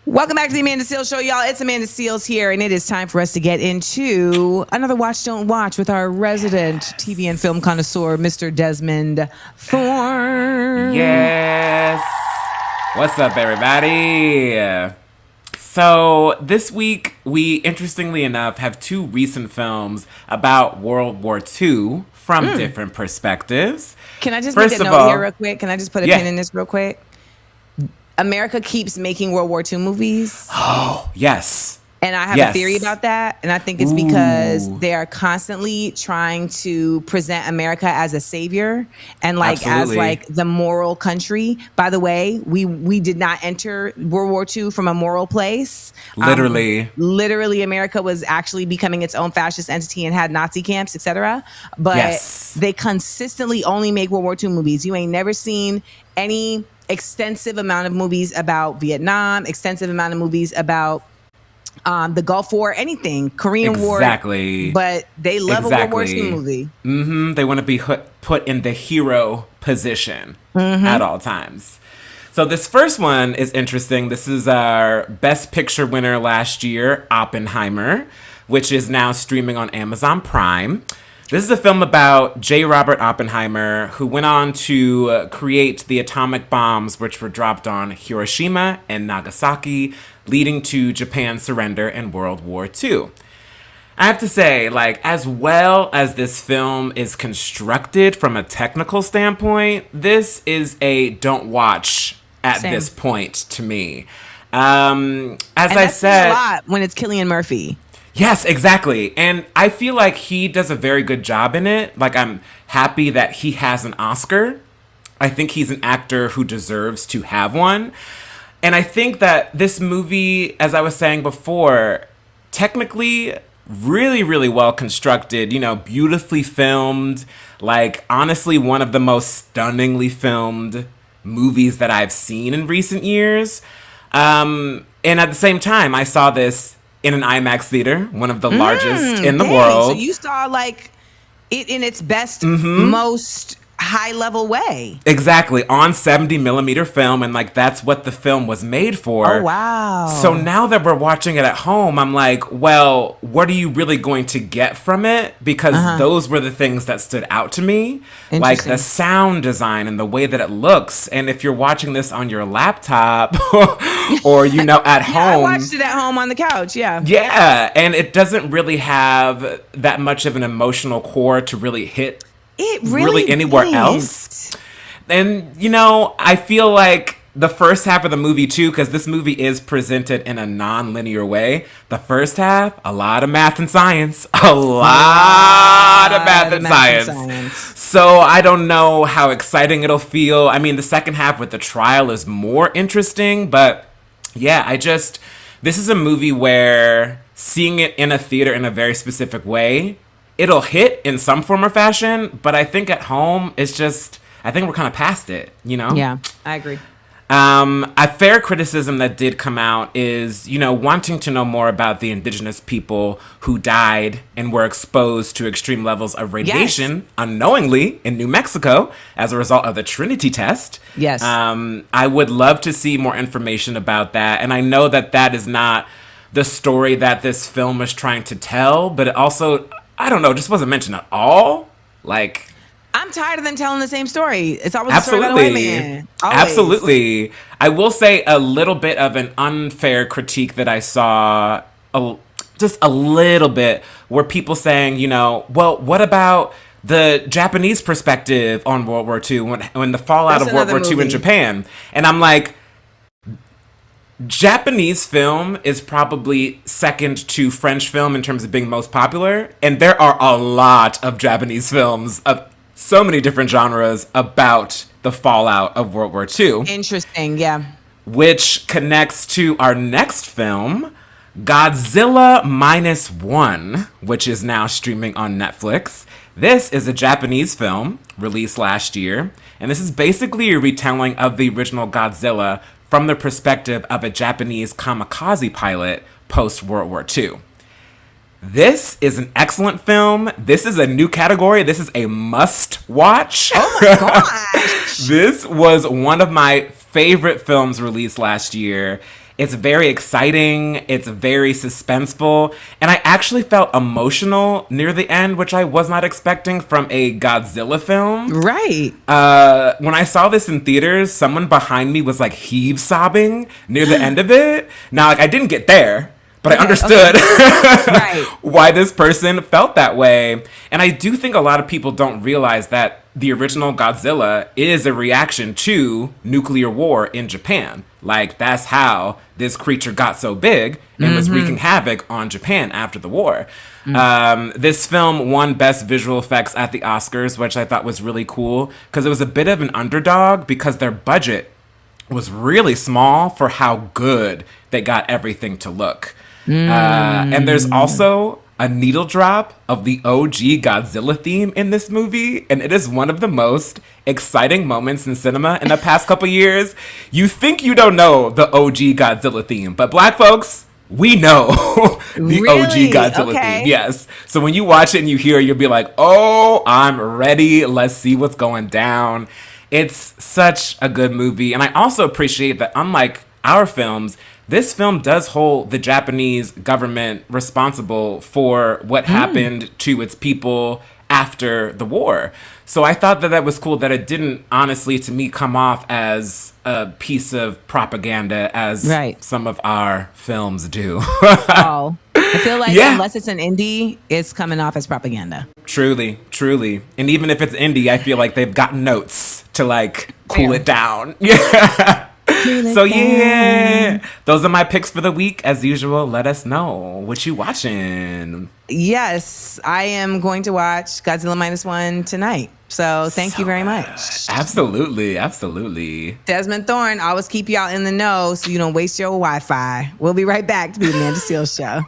Welcome back to the Amanda Seales Show, y'all. It's Amanda Seales here, and it is time for us to get into another Watch Don't Watch with our resident TV and film connoisseur, Mr. Desmond Thorne. Yes. What's up, everybody? So this week, we, interestingly enough, have two recent films about World War II from different perspectives. Can I just make a note here real quick? Can I just put a pin in this real quick? America keeps making World War II movies. Oh, yes. And I have a theory about that. And I think it's because they are constantly trying to present America as a savior and as the moral country. By the way, we did not enter World War II from a moral place. Literally, America was actually becoming its own fascist entity and had Nazi camps, etc. But they consistently only make World War II movies. You ain't never seen any extensive amount of movies about Vietnam, extensive amount of movies about the Gulf War, anything, Korean War. Exactly. But they love a World War II movie. They want to be put in the hero position at all times. So this first one is interesting. This is our Best Picture winner last year, Oppenheimer, which is now streaming on Amazon Prime. This is a film about J. Robert Oppenheimer, who went on to create the atomic bombs which were dropped on Hiroshima and Nagasaki, leading to Japan's surrender in World War II. I have to say, as well as this film is constructed from a technical standpoint, this is a don't watch at this point to me. As I said, a lot when it's Cillian Murphy. Yes, exactly. And I feel like he does a very good job in it. I'm happy that he has an Oscar. I think he's an actor who deserves to have one. And I think that this movie, as I was saying before, technically really, really well constructed, beautifully filmed, honestly, one of the most stunningly filmed movies that I've seen in recent years. And at the same time, I saw this in an IMAX theater, one of the largest in the world. So you saw it in its best, most high level way. Exactly, on 70 millimeter film, and that's what the film was made for. Oh, wow. So now that we're watching it at home, I'm like, well, what are you really going to get from it? Because those were the things that stood out to me. The sound design and the way that it looks. And if you're watching this on your laptop or, at home. I watched it at home on the couch, yeah. Yeah, and it doesn't really have that much of an emotional core to really hit it really anywhere else. And, I feel like the first half of the movie, too, because this movie is presented in a non-linear way. The first half, a lot of math and science. A lot of math and science. So I don't know how exciting it'll feel. I mean, the second half with the trial is more interesting. But, yeah, this is a movie where seeing it in a theater in a very specific way, it'll hit in some form or fashion, but I think at home, I think we're kind of past it, Yeah, I agree. A fair criticism that did come out is, wanting to know more about the indigenous people who died and were exposed to extreme levels of radiation unknowingly in New Mexico as a result of the Trinity test. Yes. I would love to see more information about that, and I know that is not the story that this film is trying to tell, but it also, I don't know, just wasn't mentioned at all. I'm tired of them telling the same story. It's always a story about a white man. Always. Absolutely. I will say a little bit of an unfair critique that I saw, just a little bit, where people saying, well, what about the Japanese perspective on World War II when the fallout of World War II in Japan? And I'm like, Japanese film is probably second to French film in terms of being most popular, and there are a lot of Japanese films of so many different genres about the fallout of World War II. Interesting, yeah. Which connects to our next film, Godzilla Minus One, which is now streaming on Netflix. This is a Japanese film released last year, and this is basically a retelling of the original Godzilla from the perspective of a Japanese kamikaze pilot post-World War II. This is an excellent film. This is a new category. This is a must-watch. Oh my gosh! This was one of my favorite films released last year. It's very exciting. It's very suspenseful. And I actually felt emotional near the end, which I was not expecting from a Godzilla film. Right. When I saw this in theaters, someone behind me was like heave sobbing near the end of it. Now, like, I didn't get there, but I understood Right. why this person felt that way. And I do think a lot of people don't realize that the original Godzilla is a reaction to nuclear war in Japan. Like, that's how this creature got so big and was wreaking havoc on Japan after the war. This film won Best Visual Effects at the Oscars, which I thought was really cool because it was a bit of an underdog because their budget was really small for how good they got everything to look. And there's also a needle drop of the OG Godzilla theme in this movie, and it is one of the most exciting moments in cinema in the past couple years. You think you don't know the OG Godzilla theme, but black folks, we know the Really? OG Godzilla Okay. theme. Yes. So when you watch it and you hear it, you'll be like, oh, I'm ready. Let's see what's going down. It's such a good movie. And I also appreciate that, unlike our films, this film does hold the Japanese government responsible for what happened to its people after the war. So I thought that that was cool that it didn't, honestly, to me, come off as a piece of propaganda as Right. some of our films do. Oh, I feel like Yeah. unless it's an indie, it's coming off as propaganda. Truly, truly. And even if it's indie, I feel like they've gotten notes to, like, cool Fair. it down. Yeah. So yeah, those are my picks for the week. As usual, let us know what you watching. Yes, I am going to watch Godzilla -1 tonight. So thank you very much. Absolutely, absolutely. Desmond Thorne, always keep y'all in the know so you don't waste your Wi-Fi. We'll be right back to the Amanda Seales Show.